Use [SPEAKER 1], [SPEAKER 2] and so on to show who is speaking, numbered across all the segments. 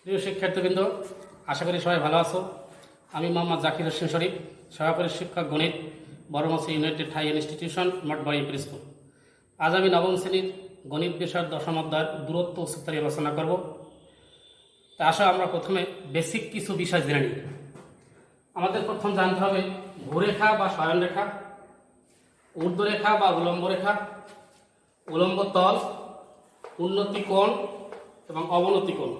[SPEAKER 1] প্রিয় শিক্ষার্থীবৃন্দ, আশা করি সবাই ভালো আছো। আমি মোহাম্মদ জাকির হোসেন শরীফ, সহকারী শিক্ষক গণিত, Boromachhi united high institution, Mathbari school. আজ আমি নবম শ্রেণীর গণিত বিষয়ের দশম অধ্যায়ের দূরত্ব ও সূত্র আলোচনা করব। তা আসো আমরা প্রথমে বেসিক কিছু বিষয় জেনে নিই। আমাদের প্রথম জানতে হবে ভূরেখা বা শয়নরেখা, ঊর্ধ্বরেখা বা উলম্ব রেখা, উলম্ব তল, উন্নতি কোণ এবং অবনতি কোণ।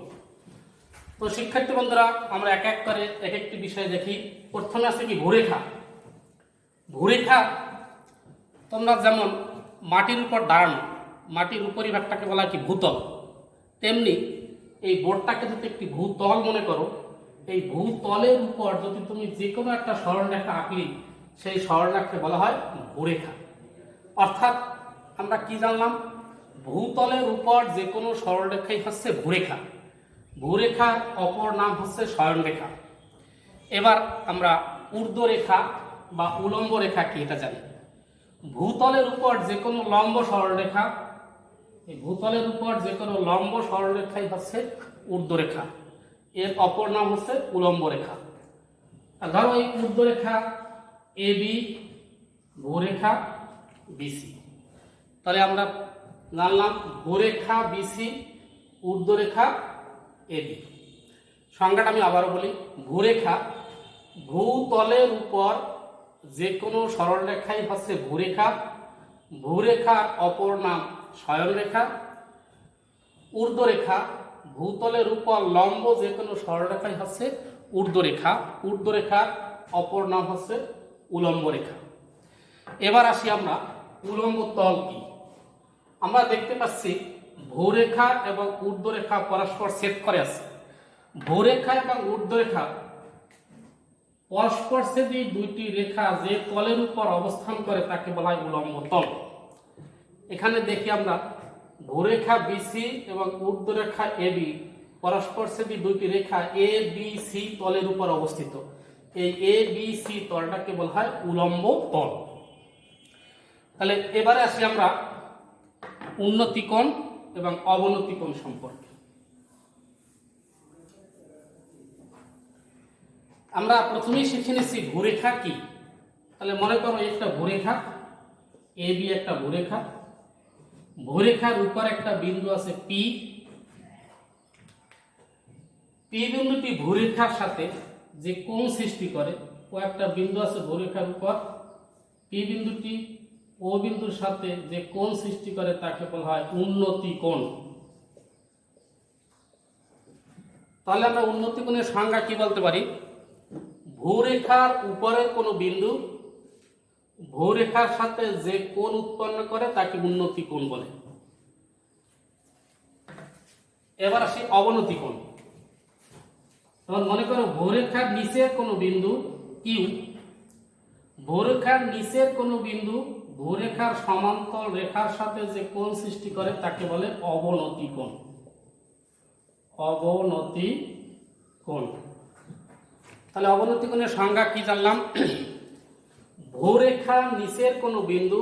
[SPEAKER 1] তো শিক্ষার্থী বন্ধুরা, আমরা এক এক করে এক একটি বিষয় দেখি। প্রথমে আছে কি ভূরেখা। ভূরেখা তোমরা যেমন মাটির উপর দাঁড়ানো, মাটির উপরিভাগটাকে বলা হয় কি ভূতল, তেমনি এই বোর্ডটাকে যদি একটি ভূতল মনে করো, এই ভূতলের উপর যদি তুমি যে কোনো একটা সরলরেখা আঁকলি, সেই সরলরেখাকে বলা হয় ভূরেখা। অর্থাৎ আমরা কি জানলাম, ভূতলের উপর যে কোনো সরলরেখাই হচ্ছে ভূরেখা, ভূরেখার অপর নাম হচ্ছে শয়নরেখা। এবার আমরা ঊর্ধ্বরেখা বা উলম্ব রেখা কি এটা জানি। ভূতলের উপর যে কোনো লম্ব সরলরেখা, এই ভূতলের উপর যে কোনো লম্ব সরলরেখাই হচ্ছে ঊর্ধ্বরেখা, এর অপর নাম হচ্ছে উলম্ব রেখা। ধরো এই ঊর্ধ্বরেখা এ বি, ভূরেখা বিসি। তাহলে আমরা জানলাম ভূরেখা বিসি, ঊর্ধ্বরেখা এবি। সংজ্ঞাটা আমি আবারও বলি। ভূরেখা, ভূতলের উপর যে কোনো সরলরেখাই হচ্ছে ভূরেখা, ভূরেখার অপর নাম শয়নরেখা। ঊর্ধ্বরেখা, ভূতলের উপর লম্ব যে কোনো সরলরেখাই হচ্ছে ঊর্ধ্বরেখা, ঊর্ধ্বরেখার অপর নাম হচ্ছে উলম্ব রেখা। এবার আসি আমরা উলম্ব তল কি। আমরা দেখতে পাচ্ছি ভূরেখা এবং ঊর্ধ্বরেখা পরস্পর ছেদ করে আছে। ভূরেখা এবং ঊর্ধ্বরেখা পরস্পর ছেদী দুইটি রেখা যে তলের উপর অবস্থান করে তাকে বলা হয় উলম্ব তল। এখানে দেখি আমরা ভূরেখা বিসি এবং ঊর্ধ্বরেখা এবি পরস্পর ছেদী দুইটি রেখা এ বি সি তলের উপর অবস্থিত। এই এ বি সি তলটাকে বলা হয় উলম্ব তল। তাহলে এবারে আসি আমরা উন্নতি কোণ এবং অবনতি কোণ সম্পর্কে। আমরা প্রথমেই শিখে নিচ্ছি ভূরেখা কি। তাহলে মনে করো একটা ভূরেখা এ বি, একটা ভূরেখা, ভূরেখার উপর একটা বিন্দু আছে পি। পি বিন্দুটি ভূরেখার সাথে যে কোণ সৃষ্টি করে, ও একটা বিন্দু আছে ভূরেখার উপর, পি বিন্দুটি ও বিন্দুর সাথে যে কোণ সৃষ্টি করে তাকে বলা হয় উন্নতি কোণ। তাহলে আমরা উন্নতি কোণের সংজ্ঞা কি বলতে পারি? ভূরেখার উপরের কোনো বিন্দু ভূরেখার সাথে যে কোণ উৎপন্ন করে তাকে উন্নতি কোণ বলে। এবার আসি অবনতি কোণ। তখন মনে করো ভূরেখার নিচের কোনো বিন্দু কিউ, ভূরেখার নিচের কোনো বিন্দু ভূরেখার সমান্তর রেখার সাথে যে কোণ সৃষ্টি করে তাকে বলে অবনতি কোণ। অবনতি কোণ। তাহলে অবনতি কোণের সংজ্ঞা কি জানলাম? ভূরেখার নিচের কোনো বিন্দু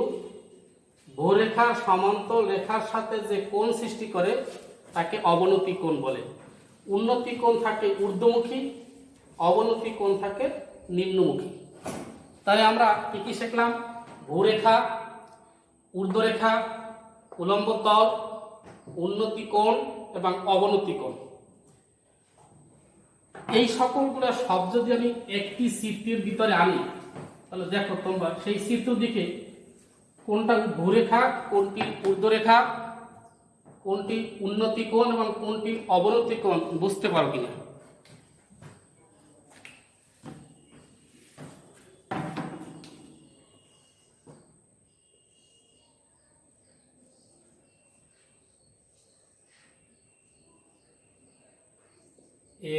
[SPEAKER 1] ভূরেখার সমান্তর রেখার সাথে যে কোণ সৃষ্টি করে তাকে অবনতি কোণ বলে। উন্নতি কোণ থাকে ঊর্ধ্বমুখী, অবনতি কোণ থাকে নিম্নমুখী। তাহলে আমরা কি কি শিখলাম? ভূরেখা, ঊর্ধ্বরেখা, উলম্ব তল, উন্নতি কোণ এবং অবনতি কোণ। এই সকলগুলো সব যদি আমি একটি চিত্রের ভিতরে আনি, তাহলে দেখো তোমরা সেই চিত্র দিকে কোনটা ভূরেখা, কোনটি ঊর্ধ্বরেখা, কোনটি উন্নতি কোণ এবং কোনটি অবনতি কোণ বুঝতে পারো কিনা।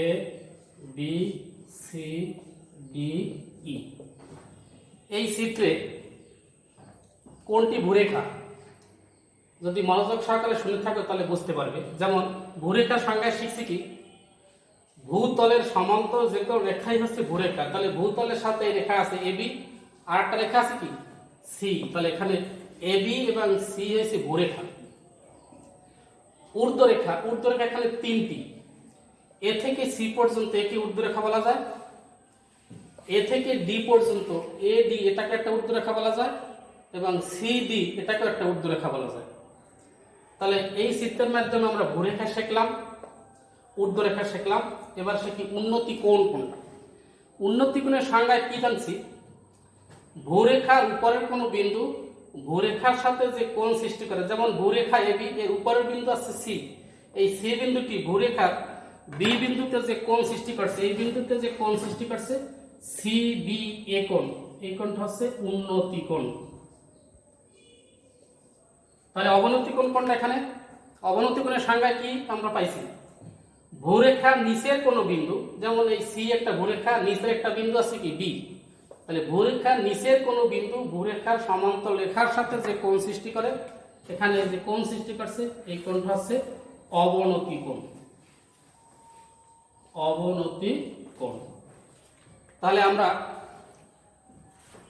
[SPEAKER 1] A B C D E, এই চিত্রে কোনটি ভূরেখা যদি মনোযোগ সহকারে শুনে থাকো তাহলে বুঝতে পারবে। যেমন ভূরেখার সংজ্ঞায় শিখছি কি, ভূতলের সমান্তর যে কোনো রেখাই হচ্ছে ভূরেখা। তাহলে ভূতলের সাথে রেখা আছে এবি, আর একটা রেখা আছে কি সি। তাহলে এখানে এবি এবং সি হচ্ছে ভূরেখা। ঊর্ধ্বরেখা, ঊর্ধ্বরেখা এখানে তিনটি, এ থেকে সি পর্যন্ত একে ঊর্ধ্বরেখা বলা যায়, এ থেকে ডি পর্যন্ত এ ডি এটাকে একটা ঊর্ধ্বরেখা বলা যায়, এবং সি ডি এটাকেও একটা ঊর্ধ্বরেখা বলা যায়। তাহলে এই চিত্রের মাধ্যমে আমরা ভূরেখা শিখলাম, ঊর্ধ্বরেখা শিখলাম। এবার শিখি উন্নতি কোণ কোনটা। উন্নতি কোণের সংজ্ঞায় কি জানছি, ভূরেখার উপরের কোনো বিন্দু ভূরেখার সাথে যে কোণ সৃষ্টি করে, যেমন ভূরেখা এবি এর উপরের বিন্দু আছে সি, এই সি বিন্দুটি ভূরেখার বি বিন্দুতে যে কোণ সৃষ্টি করছে, এই বিন্দুতে যে কোণ সৃষ্টি করছে সি বি এ কোণ, এই কোণটা হচ্ছে উন্নতি কোণ। তাহলে অবনতি কোণ কোনটা? এখানে অবনতি কোণের সংজ্ঞায় কি আমরা পাইছি, ভূরেখার নিচের কোনো বিন্দু, যেমন এই সি একটা ভূরেখা, নিচের একটা বিন্দু আছে কি বি, তাহলে ভূরেখার নিচের কোনো বিন্দু ভূরেখার সমান্তর রেখার সাথে যে কোণ সৃষ্টি করে, এখানে যে কোণ সৃষ্টি করছে এই কোণটা হচ্ছে অবনতি কোণ। অবনতি কোণ। তাহলে আমরা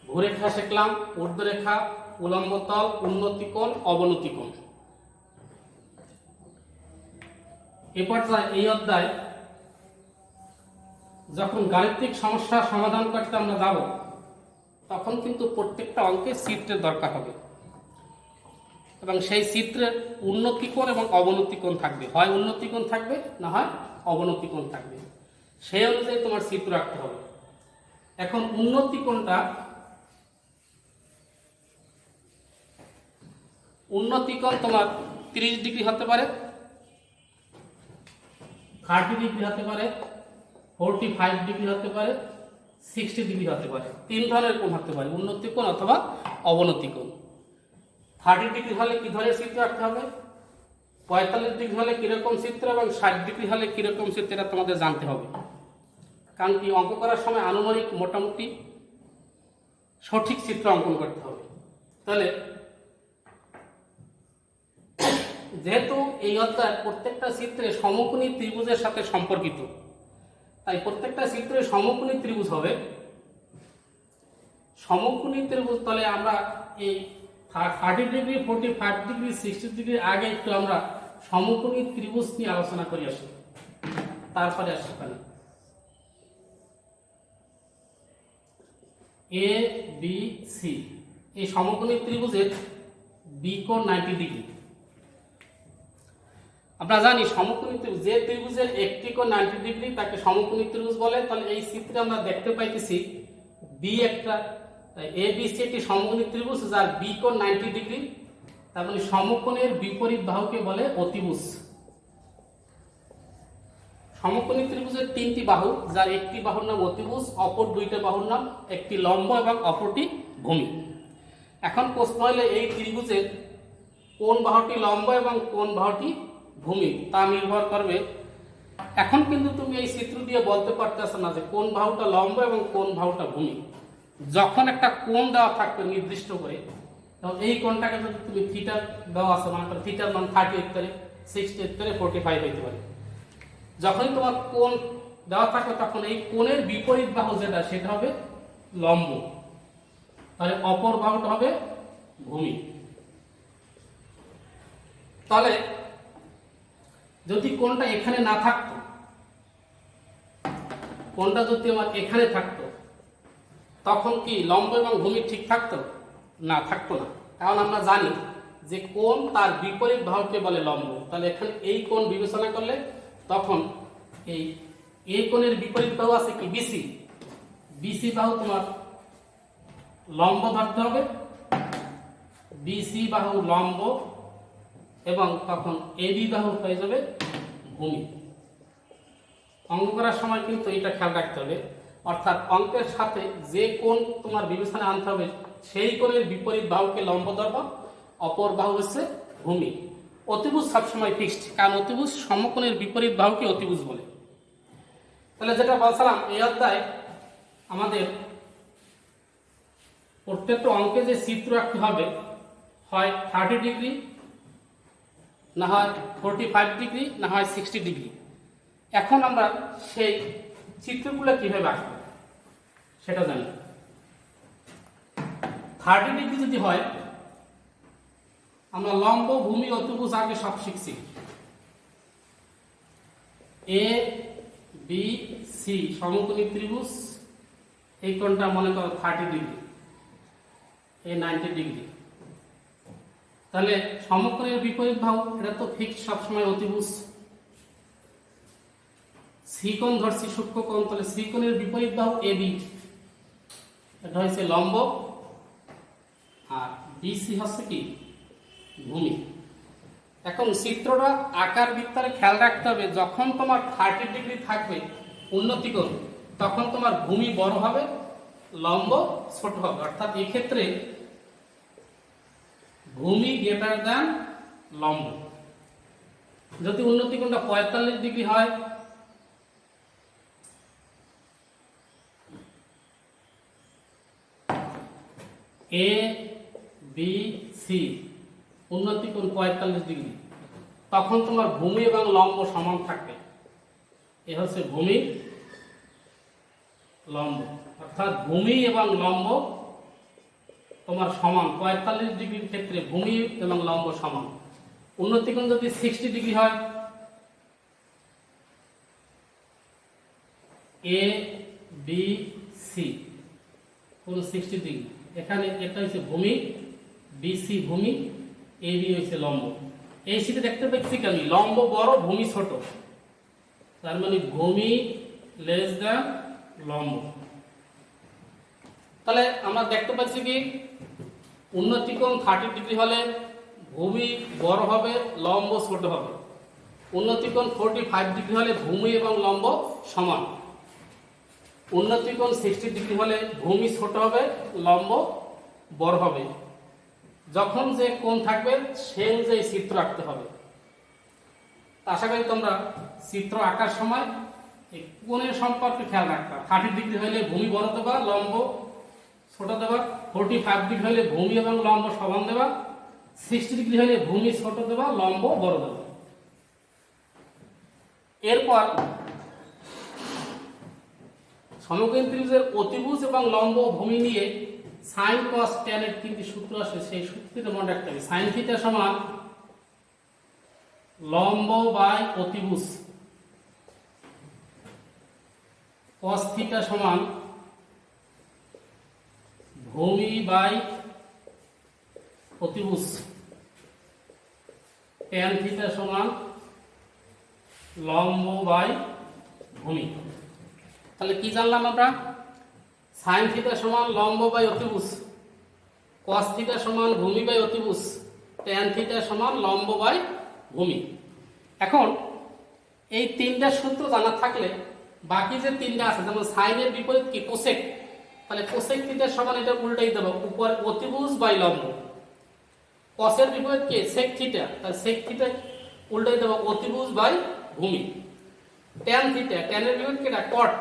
[SPEAKER 1] ভূরেখা শিখলাম, ঊর্ধ্বরেখা, উলম্ব তল, উন্নতি কোণ, অবনতি কোণ। এরপর এই অধ্যায় যখন গাণিতিক সমস্যার সমাধান করতে আমরা যাব, তখন কিন্তু প্রত্যেকটা অঙ্কে চিত্রের দরকার হবে, এবং সেই চিত্রের উন্নতি কোণ এবং অবনতি কোণ থাকবে, হয় উন্নতি কোণ থাকবে না হয় অবনতি কোণ থাকবে, সেই অনুযায়ী তোমার চিত্র রাখতে হবে। এখন উন্নতি কোণটা, উন্নতি কোণ তোমার 30 ডিগ্রি হতে পারে, 30 ডিগ্রি হতে পারে, 45 ডিগ্রি হতে পারে, 60 ডিগ্রি হতে পারে। তিন ধরনের কোণ হতে পারে, উন্নতি কোণ অথবা অবনতি কোণ। 30 ডিগ্রি হলে কি ধরনের চিত্র রাখতে হবে, 45 ডিগ্রি হলে কিরকম চিত্র, এবং 60 ডিগ্রি হলে কিরকম চিত্র, এটা তোমাদের জানতে হবে। কারণ কি, অঙ্ক করার সময় আনুমানিক মোটামুটি সঠিক চিত্র অঙ্কন করতে হবে। তাহলে যেহেতু এই অধ্যায় প্রত্যেকটা চিত্রে সমকোণী ত্রিভুজের সাথে সম্পর্কিত, তাই প্রত্যেকটা চিত্রে সমকোণী ত্রিভুজ হবে। সমকোণী ত্রিভুজ, তাহলে আমরা এই 30 ডিগ্রি, 45 ডিগ্রি, 60 ডিগ্রির আগে একটু আমরা সমকোণী ত্রিভুজ নিয়ে আলোচনা করি আসি, তারপরে আসি এখানে এ বি সি। এই সমকোণী ত্রিভুজের বি কোণ 90 ডিগ্রি। আমরা জানি সমকোণী ত্রিভুজ, যে ত্রিভুজের একটি কোণ 90 ডিগ্রি তাকে সমকোণী ত্রিভুজ বলে। তাহলে এই চিত্রে আমরা দেখতে পাইতেছি বি একটা, এ বি সি একটি সমকোণী ত্রিভুজ যার বি কোণ 90 ডিগ্রি, তার মানে সমকোণের বিপরীত বাহুকে বলে অতিভুজ। সমকোণী ত্রিভুজের 3টি বাহু, যার একটি বাহুর নাম অতিভুজ, অপর 2টা বাহুর নাম, একটি লম্ব এবং অপরটি ভূমি। এখন প্রশ্ন হলে এই ত্রিভুজের কোন বাহুটি লম্ব এবং কোন বাহুটি ভূমি তা নির্ভর করবে। এখন কিন্তু তুমি এই চিত্র দিয়ে বলতে পারতেছো না যে কোন বাহুটা লম্ব এবং কোন বাহুটা ভূমি। যখন একটা কোণ দেওয়া থাকবে নির্দিষ্ট করে, তখন এই কোণটাকে যদি তুমি থিটা দেওয়া আছে, মানে থিটার মান 30 হতে পারে, 60 হতে পারে, 45 হতে পারে, যখনই তোমার কোণ দেওয়া থাকবে তখন এই কোণের বিপরীত বাহু যেটা সেটা হবে লম্ব, তাহলে অপর বাহুটা হবে ভূমি। তাহলে যদি কোণটা এখানে না থাকতো, কোণটা যদি আমার এখানে থাকতো, তখন কি লম্ব এবং ভূমি ঠিক থাকতো? না, থাকতো না। কারণ আমরা জানি যে কোণ তার বিপরীত বাহুকে বলে লম্ব। তাহলে এখানে এই কোণ বিবেচনা করলে তখন এই কোণের বিপরীত বাহু আছে কি বিসি, বিসি বাহু তোমার লম্ব ধরতে হবে, বিসি বাহু লম্ব, এবং তখন এবি বাহু হয়ে যাবে ভূমি। অঙ্ক করার সময় কিন্তু এটা খেয়াল রাখতে হবে, অর্থাৎ অঙ্কের সাথে যে কোণ তোমার বিবেচনা আনতে হবে সেই কোণের বিপরীত বাহুকে লম্ব ধরবা, অপর বাহু হচ্ছে ভূমি। অতিভুজ সবসময় ফিক্সড, কারণ অতিভুজ সমকোণের বিপরীত বাহুকে অতিভুজ বলে। তাহলে যেটা বলছিলাম, এই অধ্যায় আমাদের প্রত্যেকটা অঙ্কে যে চিত্র আঁকতে হবে, হয় 30 ডিগ্রি, না হয় 45 ডিগ্রি, না হয় 60 ডিগ্রি। এখন আমরা সেই চিত্রগুলো কিভাবে আঁকব সেটা জানি। 30 ডিগ্রি যদি হয়, আমরা লম্ব, ভূমি, অতিভুজ আগে সব শিখছি। এ বি সি সমকোণী ত্রিভুজ, এই কোণটা মনে করো 30 ডিগ্রি, এই 90 ডিগ্রি। তাহলে সমকোণের বিপরীত বাহু এটা তো ফিক্সড সবসময় অতিভুজ। সি কোণ ধরছি সূক্ষ্ম কোণ, তাহলে সি কোণের বিপরীত বাহু এবি, এটা হচ্ছে লম্ব, আর বিসি হচ্ছে কি ভূমি। এখন চিত্রটা আকার বৃত্তারে খেয়াল রাখতে হবে, যখন তোমার 30 ডিগ্রি থাকবে উন্নতি কোণ, তখন তোমার ভূমি বড় হবে, লম্ব ছোট হবে। অর্থাৎ এই ক্ষেত্রে ভূমি গ্রেটার দ্যান লম্ব। যদি উন্নতি কোণটা 45 ডিগ্রি হয়, এ বি সি উন্নতি কোণ 45 ডিগ্রি, তখন তোমার ভূমি এবং লম্ব সমান থাকবে। এ হচ্ছে ভূমি লম্ব, অর্থাৎ ভূমি এবং লম্ব তোমার সমান। 45 ডিগ্রির ক্ষেত্রে ভূমি এবং লম্ব সমান। উন্নতি কোণ যদি 60 ডিগ্রি হয়, এ বি সি কোণ 60 ডিগ্রি, এখানে এটা হচ্ছে ভূমি, বিসি ভূমি, এ বি হচ্ছে লম্ব। এই শীটে দেখতে পাচ্ছি কি আমি লম্ব বড় ভূমি ছোট, তার মানে ভূমি লেস দ্যান লম্ব। তাহলে আমরা দেখতে পাচ্ছি কি উন্নতি কোণ 30 ডিগ্রি হলে ভূমি বড় হবে, লম্ব ছোট হবে। উন্নতি কোণ 45 ডিগ্রি হলে ভূমি এবং লম্ব সমান। উন্নতি কোণ 60 ডিগ্রি হলে ভূমি ছোট হবে, লম্ব বড় হবে। যখন যে কোণ থাকবে সেই অনুযায়ী চিত্র আঁকতে হবে। আশা করি তোমরা চিত্র আঁকার সময় এই কোণের সম্পর্কে খেয়াল রাখবা। 30 ডিগ্রি হলে ভূমি বড় দেবা, লম্ব ছোট দেবা। 45 ডিগ্রি হলে ভূমি এবং লম্ব সমান দেবা। 60 ডিগ্রি হলে ভূমি ছোট দেবা, লম্ব বড় দেবা। এরপর সমকোণী ত্রিভুজের অতিভুজ এবং লম্ব ভূমি নিয়ে সাইন কস ট্যান এর তিনটি সূত্র আছে, সেই সূত্রটি মনে রাখতে হবে। সাইন থিটা সমান লম্ব বাই অতিভুজ, কস থিটা সমান ভূমি বাই অতিভুজ, ট্যান থিটা সমান লম্ব বাই ভূমি। তাহলে কি জানলাম আমরা? সাইন থিটা সমান লম্ব বাই অতিভুজ, কস থিটা সমান ভূমি বাই অতিভুজ, ট্যান থিটা সমান লম্ব বাই ভূমি। এখন এই তিনটা সূত্র জানা থাকলে বাকি যে তিনটা আছে, যেমন সাইনের বিপরীত কি কোসেক, তাহলে কোসেক থিটা সমান এটা উল্টাই দেবো, উপরে অতিভুজ বাই লম্ব। কসের বিপরীত কি সেক থিটা, তাহলে সেক থিটা উল্টাই দেবো অতিভুজ বাই ভূমি। ট্যান থিটা, ট্যানের বিপরীত কি কট,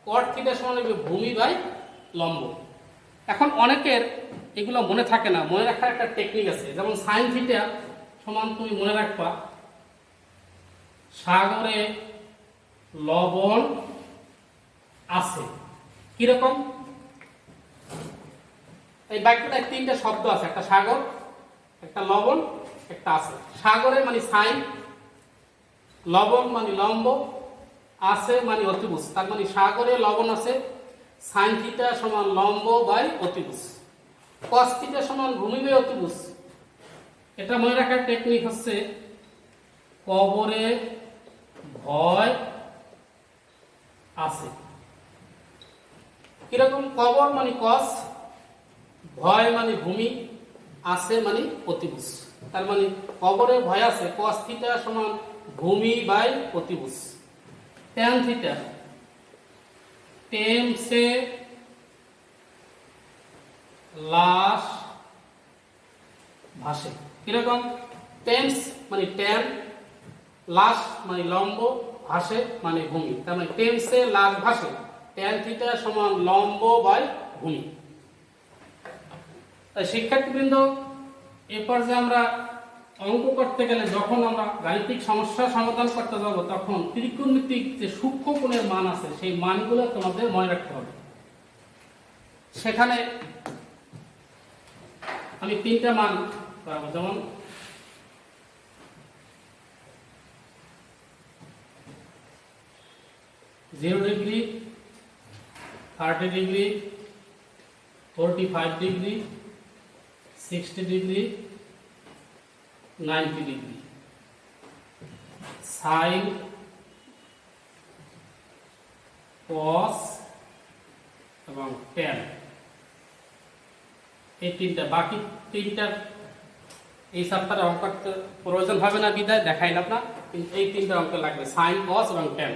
[SPEAKER 1] কট থিটা সমান হবে ভূমি বাই লম্ব। এখন অনেকের এগুলো মনে থাকে না, মনে রাখার একটা টেকনিক আছে। যেমন সাইন থিটা সমান তুমি মনে রাখবা সাগরে লবণ আছে। কিরকম? এই বাক্যটায় তিনটা শব্দ আছে, একটা সাগর, একটা লবণ, একটা আছে। সাগরে মানে সাইন, লবণ মানে লম্ব, আছে মানে অতিভুজ। তার মানে সাগরে লবণ আছে, সাইন থিটা সমান লম্ব বাই অতিভুজ। কস থিটা সমান ভূমি বাই অতিভুজ। এটা মনে রাখার টেকনিক হচ্ছে কবরে ভয় আছে। কিরকম? কবর মানে কস, ভয় মানে ভূমি, আছে মানে অতিভুজ। তার মানে কবরে ভয় আছে, কস থিটা সমান ভূমি বাই অতিভুজ। ট্যান থিটা, টেম সে লাশ ভাসে। কিরকম? টেমস মানে ট্যান, লাশ মানে লম্ব, ভাসে মানে ভূমি। তার মানে টেমসে লাশ ভাসে, ট্যান থিটা সমান লম্ব বাই ভূমি। তাই শিক্ষার্থীবৃন্দ, এরপর যে আমরা অঙ্ক করতে গেলে, যখন আমরা গাণিতিক সমস্যা সমাধান করতে যাব, তখন ত্রিকোণমিতিক যে সূক্ষ্ম কোণের মান আছে সেই মানগুলো তোমাদের মনে রাখতে হবে। সেখানে আমি তিনটা মান পাবো, যেমন 0 degree, 30 degree, 45 degree, 60 degree, 90 degree, sine, cos এবং ট্যান। এই তিনটা, বাকি তিনটার এই চ্যাপ্টারে অঙ্ক প্রয়োজন হবে না বিদায় দেখাইলাম না, কিন্তু এই তিনটা অঙ্ক লাগবে, সাইন, কস এবং ট্যান।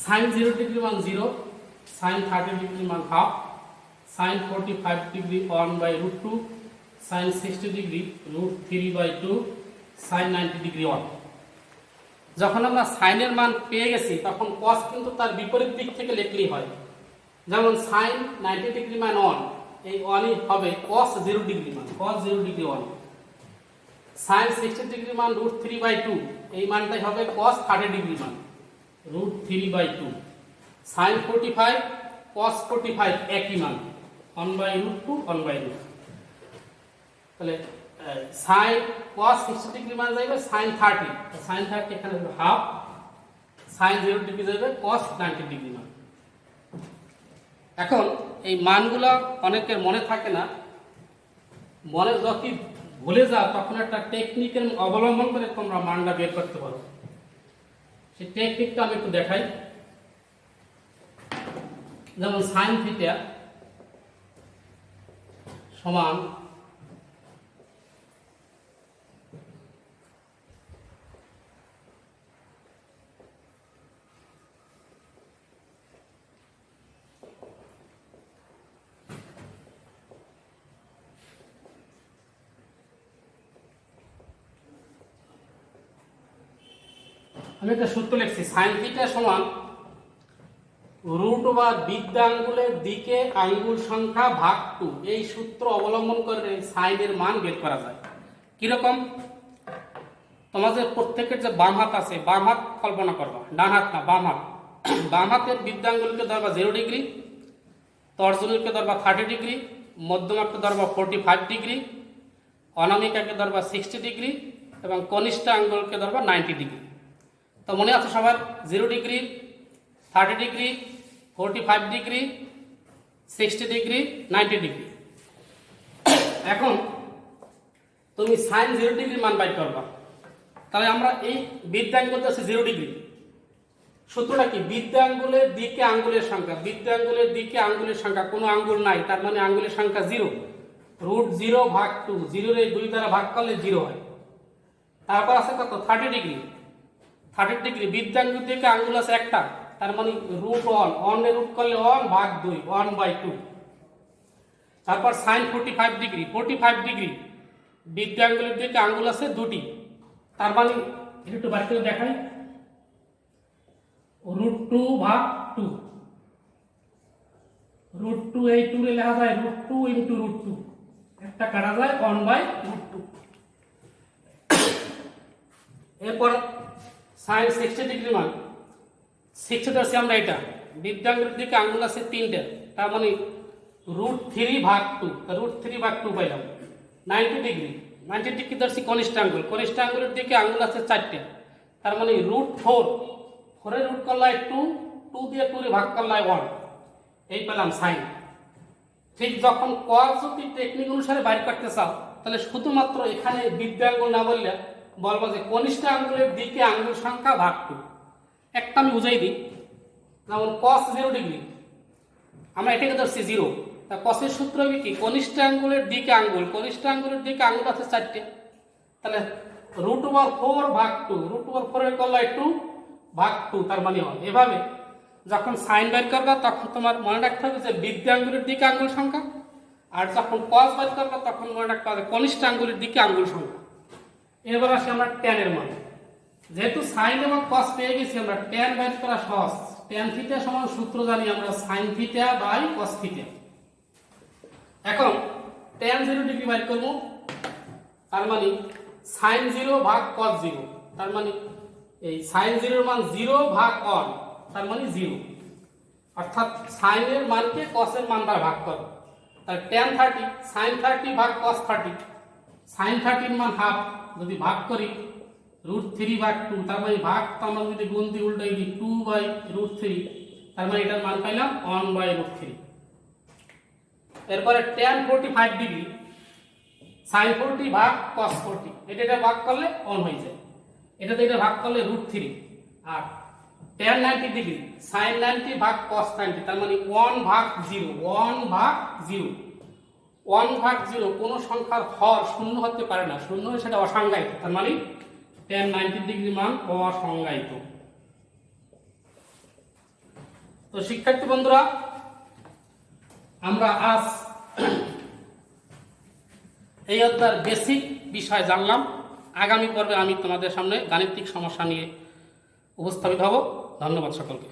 [SPEAKER 1] সাইন 0 ডিগ্রি মান 0, সাইন 30 ডিগ্রি মান half, sine 45 degree 1/√2, sine 60 degree √3/2, sine 90 degree 1। যখন আমরা সাইনের মান পেয়ে গেছি তখন কস কিন্তু তার বিপরীত দিক থেকে লিখলেই হয়। যেমন সাইন 90 ডিগ্রি মান 1, এই 1ই হবে কস 0 ডিগ্রি মান, কস 0 ডিগ্রি 1। সাইন 60 ডিগ্রি মান √3/2, এই মানটাই হবে কস 30 ডিগ্রি মান, √3/2। সাইন 45, কস 45 একই মান, 1/√2, 1/√2। তাহলে সাইন কস 60 ডিগ্রি মান যাবে সাইন 30, সাইন 30 এখানে হবে হাফ, সাইন 0 ডিগ্রি যাবে কস 90 ডিগ্রি মান। এখন এই মানগুলো অনেকের মনে থাকে না, মনে যখন ভুলে যাও তখন একটা টেকনিকের অবলম্বন করে তোমরা মানটা বের করতে পারো। সেই টেকনিকটা আমি একটু দেখাই। যেমন সাইন থিটা সমান আমি একটা সূত্র লিখছি, সাইন থিটা সমান √/, বৃদ্ধাঙ্গুলের দিকে আঙ্গুল সংখ্যা ভাগ 2। এই সূত্র অবলম্বন করে সাইনের মান বের করা যায়। কিরকম? তোমাদের প্রত্যেকের যে বাম হাত আছে, বাম হাত কল্পনা করবা, ডান হাত না, বাম হাত। বাম হাতের বৃদ্ধাঙ্গুলকে ধরবা 0 ডিগ্রি, তর্জনীকে ধরবা 30 ডিগ্রি, মধ্যমাকে ধরবা 45 ডিগ্রি, অনামিকাকে ধরবা 60 ডিগ্রি এবং কনিষ্ঠ আঙ্গুলকে ধরবা 90 ডিগ্রি। তো মনে আছে সবার? 0 degree, 30 degree, 45 degree, 60 degree, 90 degree. এখন তুমি সাইন 0 ডিগ্রি মান বাইর করবা। তাহলে আমরা এই বৃদ্ধাঙ্গুল আছে 0 ডিগ্রি, সূত্রটা কি? বৃদ্ধাঙ্গুলের দিকে আঙ্গুলের সংখ্যা, বৃদ্ধাঙ্গুলের দিকে আঙ্গুলের সংখ্যা, কোনো আঙ্গুল নাই, তার মানে আঙ্গুলের সংখ্যা 0, √0/2, 0 এর 2 দ্বারা ভাগ করলে 0 হয়। তারপর আছে কত? 30 ডিগ্রি, 30 ডিগ্রি, বৃদ্ধাঙ্গুল দিকে আঙ্গুল আছে একটা, তার মানে √1, 1 এর রুট করলে 1/2, 1/2। তারপর সাইন 45 ডিগ্রি, 45 ডিগ্রি, বৃদ্ধাঙ্গুলের দিকে আঙ্গুল আছে দুটি, তার মানে একটু বাড়ি করে দেখাই, √2/2, √2 এই 2 এ লেখা যায় √2 × √2, একটা কাটা যায় 1/√2। এরপর সাইন 60 ডিগ্রি মান, 60 ধরছি আমরা, এটা বৃদ্ধাঙ্গুলের দিকে আঙ্গুল আছে 3টে, তার মানে √3/2, √3/2 পাইলাম। 90 ডিগ্রি, 90 ডিগ্রি ধরছি কনিষ্ঠ আঙ্গুল, কনিষ্ঠ আঙ্গুলের দিকে আঙ্গুল আছে 4টে, তার মানে √4, 4 এর রুট করলে 2, 2 দিয়ে 2 রে ভাগ করলে 1, এই পেলাম সাইন। ঠিক যখন কস যদি টেকনিক অনুসারে বাইর করতে চাও তাহলে শুধুমাত্র এখানে বৃদ্ধাঙ্গুল না বললে বলবো যে কনিষ্ঠ আঙ্গুলের দিকে আঙ্গুল সংখ্যা ভাগ 2। একটা আমি বুঝাই দিই, যেমন cos 0 ডিগ্রি, আমরা এটাকে ধরছি 0, তা কসের সূত্র হবে কি? কনিষ্ঠ আঙ্গুলের দিকে আঙ্গুল, কনিষ্ঠ আঙ্গুলের দিকে আঙ্গুল আছে 4টে, তাহলে √4/2, √4 এর করলে 2/2, তার মানে হয়। এভাবে যখন সাইন বের করবা তখন তোমার মনে রাখতে হবে যে বৃদ্ধাঙ্গুলের দিকে আঙ্গুল সংখ্যা, আর যখন cos বের করবা তখন মনে রাখতে হবে কনিষ্ঠ আঙ্গুলের দিকে আঙ্গুল সংখ্যা। এবার আসি আমরা ট্যানের মান। যেহেতু সাইন এবং কস পেয়ে গেছি আমরা, ট্যান বের করা সহজ। ট্যান থিটা সমান সূত্র জানি আমরা, sine theta by cos theta. এখন ট্যান 0 ডিগ্রি বের করব, তার মানে সাইন 0 / কস 0, তার মানে এই সাইন 0 এর মান 0/1, তার মানে 0, অর্থাৎ সাইনের মানকে কসের মান দ্বারা ভাগ করো। তাহলে ট্যান 30, সাইন 30 / কস 30, সাইন 30 এর মান হাফ, যদি ভাগ করি √3/2, তার মানে ভাগ তো আমরা যদি গুণ দিয়ে উল্টাই দিই 2/√3, তার মানে এটার মান পাইলাম 1/√3। এরপরে tan 45 ডিগ্রি sin 40 ভাগ cos 40, এটা ভাগ করলে 1 হয়ে যায়, এটাতে এটা ভাগ করলে √3। আর tan 90 ডিগ্রি sin 90 ভাগ cos 90, তার মানে 1/0, 1/0 কোন সংখ্যার হর শূন্য হতে পারে না, শূন্য হলে সেটা অসংজ্ঞায়িত, তার মানে tan 90 ডিগ্রি মান অসংজ্ঞায়িত। তো শিক্ষার্থী বন্ধুরা, আমরা আজ এই অধ্যায়ের বেসিক বিষয় জানলাম। আগামী পর্বে আমি তোমাদের সামনে গাণিতিক সমস্যা নিয়ে উপস্থাপিত হব। ধন্যবাদ সকলকে।